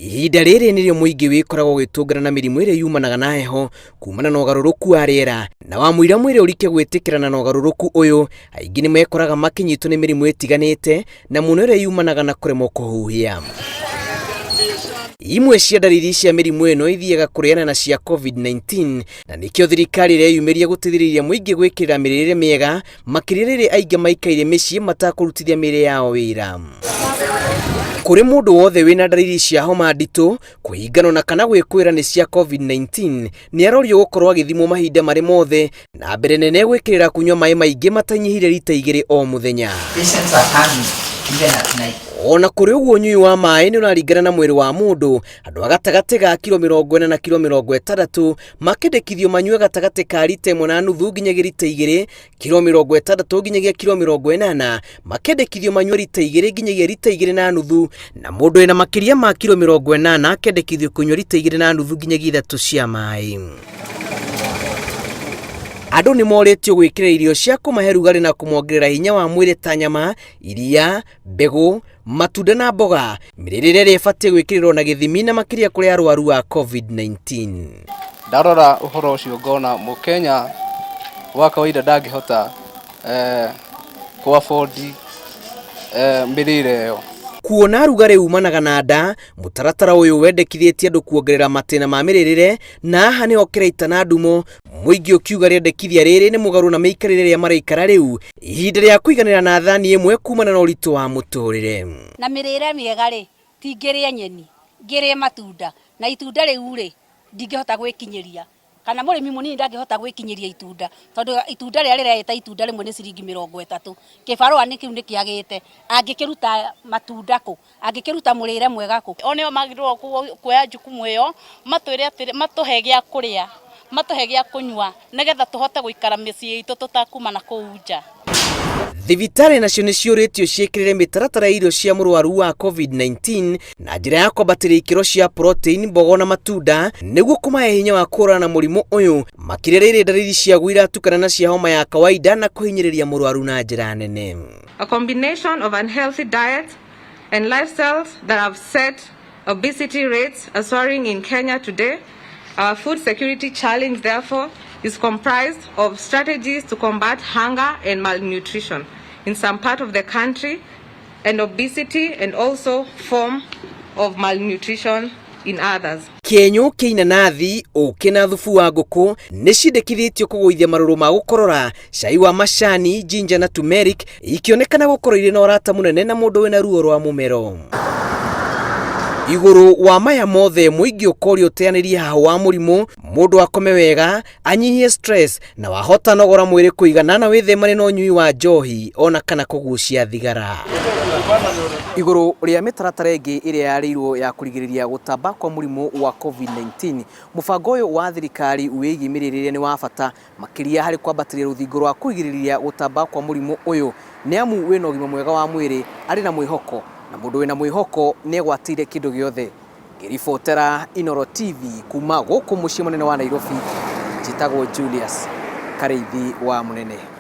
Ihinda rĩrĩ nĩrĩo mũingĩ wĩkoragwo gwĩtũngana na mĩrimũ ĩrĩa yumanaga na heho kumana na ũgarũrũku wa rĩera, na wamũira mwĩrĩ ũrike gwĩtĩkĩrana na ũgarũrũku ũyũ, aingĩ nĩ mekoraga makĩnyitwo nĩ mĩrimũ ĩtiganĩte na mũno ĩrĩa yumanaga na kũremwo kũhuhia. Imwe cia ndariri cia mĩrimũ ĩno ithiaga kũrĩana na cia COVID-19, na nĩkĩo thirikari ĩreyumĩria gũteithĩrĩria mũingĩ gwĩkĩrĩra mĩrĩre mĩega, makĩria rĩrĩa aingĩ maikaire mĩciĩ matakũrutithia mĩĩrĩ yao wĩra. Kũrĩ mũndũ wothe wĩna ndariri cia homa nditũ, kũhingana na kana gwĩkwĩra nĩ cia COVID-19, nĩ arorio gũkorwo agĩthimwo mahinda marĩ mothe, na mbere nene gwĩkĩrĩra kunyua maĩ maingĩ matanyihire lita 2 o mũthenya. Ona kũrĩ ũguo ũnyui wa maĩ nĩ ũraringana na mwĩrĩ wa mũndũ, andũ a gatagatĩ ga kilo 40 na kilo 60 makendekithio manyue gatagatĩ ka lita 1.5 nginyagia lita 2, kilo 60 nginyagia kilo 80 makendekithio manyue lita 2 nginyagia lita 2.5, na mũndũ ena makĩria ma kilo 80 akendekithio kũnyua lita 2.5 nginyagia 3 cia maĩ. Andũ nĩ moretio gwĩkĩra irio cia kũmahe rugarĩ na kũmongerera hinya wa mwĩrĩ ta nyama, iria, mbegũ, matunda na mboga, mĩrĩre ĩrĩa ĩbatiĩ gwĩkĩrĩrwo na gĩthimi na makĩria kũrĩ arwaru wa COVID-19. Ndarora ũhoro ũcio ngona Mũkenya wa kawaida ndangĩhota ku-afford mĩrĩre ĩyo. Kuona rugarĩ umanaga na nda, mũtaratara ũyũ wendekithĩtie andũ kuongerera matĩna ma mĩrĩrĩre, na haha nĩho kĩraita na ndumo, mũingĩ ũkiuga rĩendekithia rĩrĩ nĩ mũgarũ na mĩikarĩre ĩrĩa maraikara rĩu, ihinda rĩa kũiganĩra na thani ĩmwe kumana na ũritũ wa mũtũrĩre. Na mĩrĩre mĩega rĩ, ti ngĩrĩe nyeni, ngĩrĩe matunda, na itunda rĩu rĩ, ndingĩhota gwĩkinyĩria. Kana mũrĩmi mũnini ndangĩhota gwĩkinyĩria itunda, tondũ itunda rĩrĩa rĩreta itunda rĩmwe nĩ ciringi 30. Kĩbarũa nĩ kĩu nĩ kĩagĩte, angĩkĩruta matunda kũ, angĩkĩruta mũrĩre mwega kũ. Oneo magĩrĩirwo kuoya jukumu ĩyo, matwĩre atĩ matũhe gĩa kũrĩa, matũhe gĩa kũnyua, nĩgetha tũhote gũikara mĩciĩ itũ tũtakuma na kũu nja. Thibitarĩ nacio nĩ ciũrĩtio ciĩkĩrĩre mĩtaratara ya irio cia mũrwaru wa COVID-19 na njĩra ya kwambatĩria ikĩro cia protein, mboga na matunda nĩguo kũmahe hinya wa kũhũrana na mũrimũ ũyũ, makĩria rĩrĩ ndariri ciaguo iratukana na cia homa ya kawaida na kũhinyĩrĩria mũrwaru na njĩra nene. A combination of unhealthy diet and lifestyles that have set obesity rates are soaring in Kenya today. Our food security challenge, therefore, is comprised of strategies to combat hunger and malnutrition in some part of the country, and obesity and also form of malnutrition in others. Kĩenyũ, kĩinanathi, ũkĩ na thubu wa ngũkũ nĩ ciendekithĩtio kũgũithia marũrũ ma gũkorora, cai wa macani, ginger na turmeric ikĩonekana gũkorwo irĩ na ũrata mũnene na mũndũ wĩna ruo rwa mũmero. Igũrũ wa maya mothe, mũingĩ ũkorio ũteanĩrie hahu wa mũrimũ, mũndũ akome wega, anyihie stress na wahota nogora mwĩrĩ kũigana na wĩthemane na ũnyui wa njohi ona kana kũgucia thigara. Igũrũ rĩa mĩtaratara ĩngĩ ĩrĩa yarĩirwo ya kũrigĩrĩria gũtamba kwa mũrimũ wa COVID-19, mũbango ũyũ wa thirikari wĩgiĩ mĩrĩre nĩ wa bata makĩria harĩ kwambatĩria rũthingo rwa kũrigĩrĩria gũtamba kwa mũrimũ ũyũ, nĩ amu wĩna ũgima mwega wa mwĩrĩ arĩ na mwĩhoko, na mũndũ wĩna mwĩhoko nĩ egwatĩire kĩndũ gĩothe. Ngĩribotera Inooro TV kuma gũkũ mũciĩ mũnene wa Nairobi, njĩtagwo Julius Karĩithi wa Mũnene.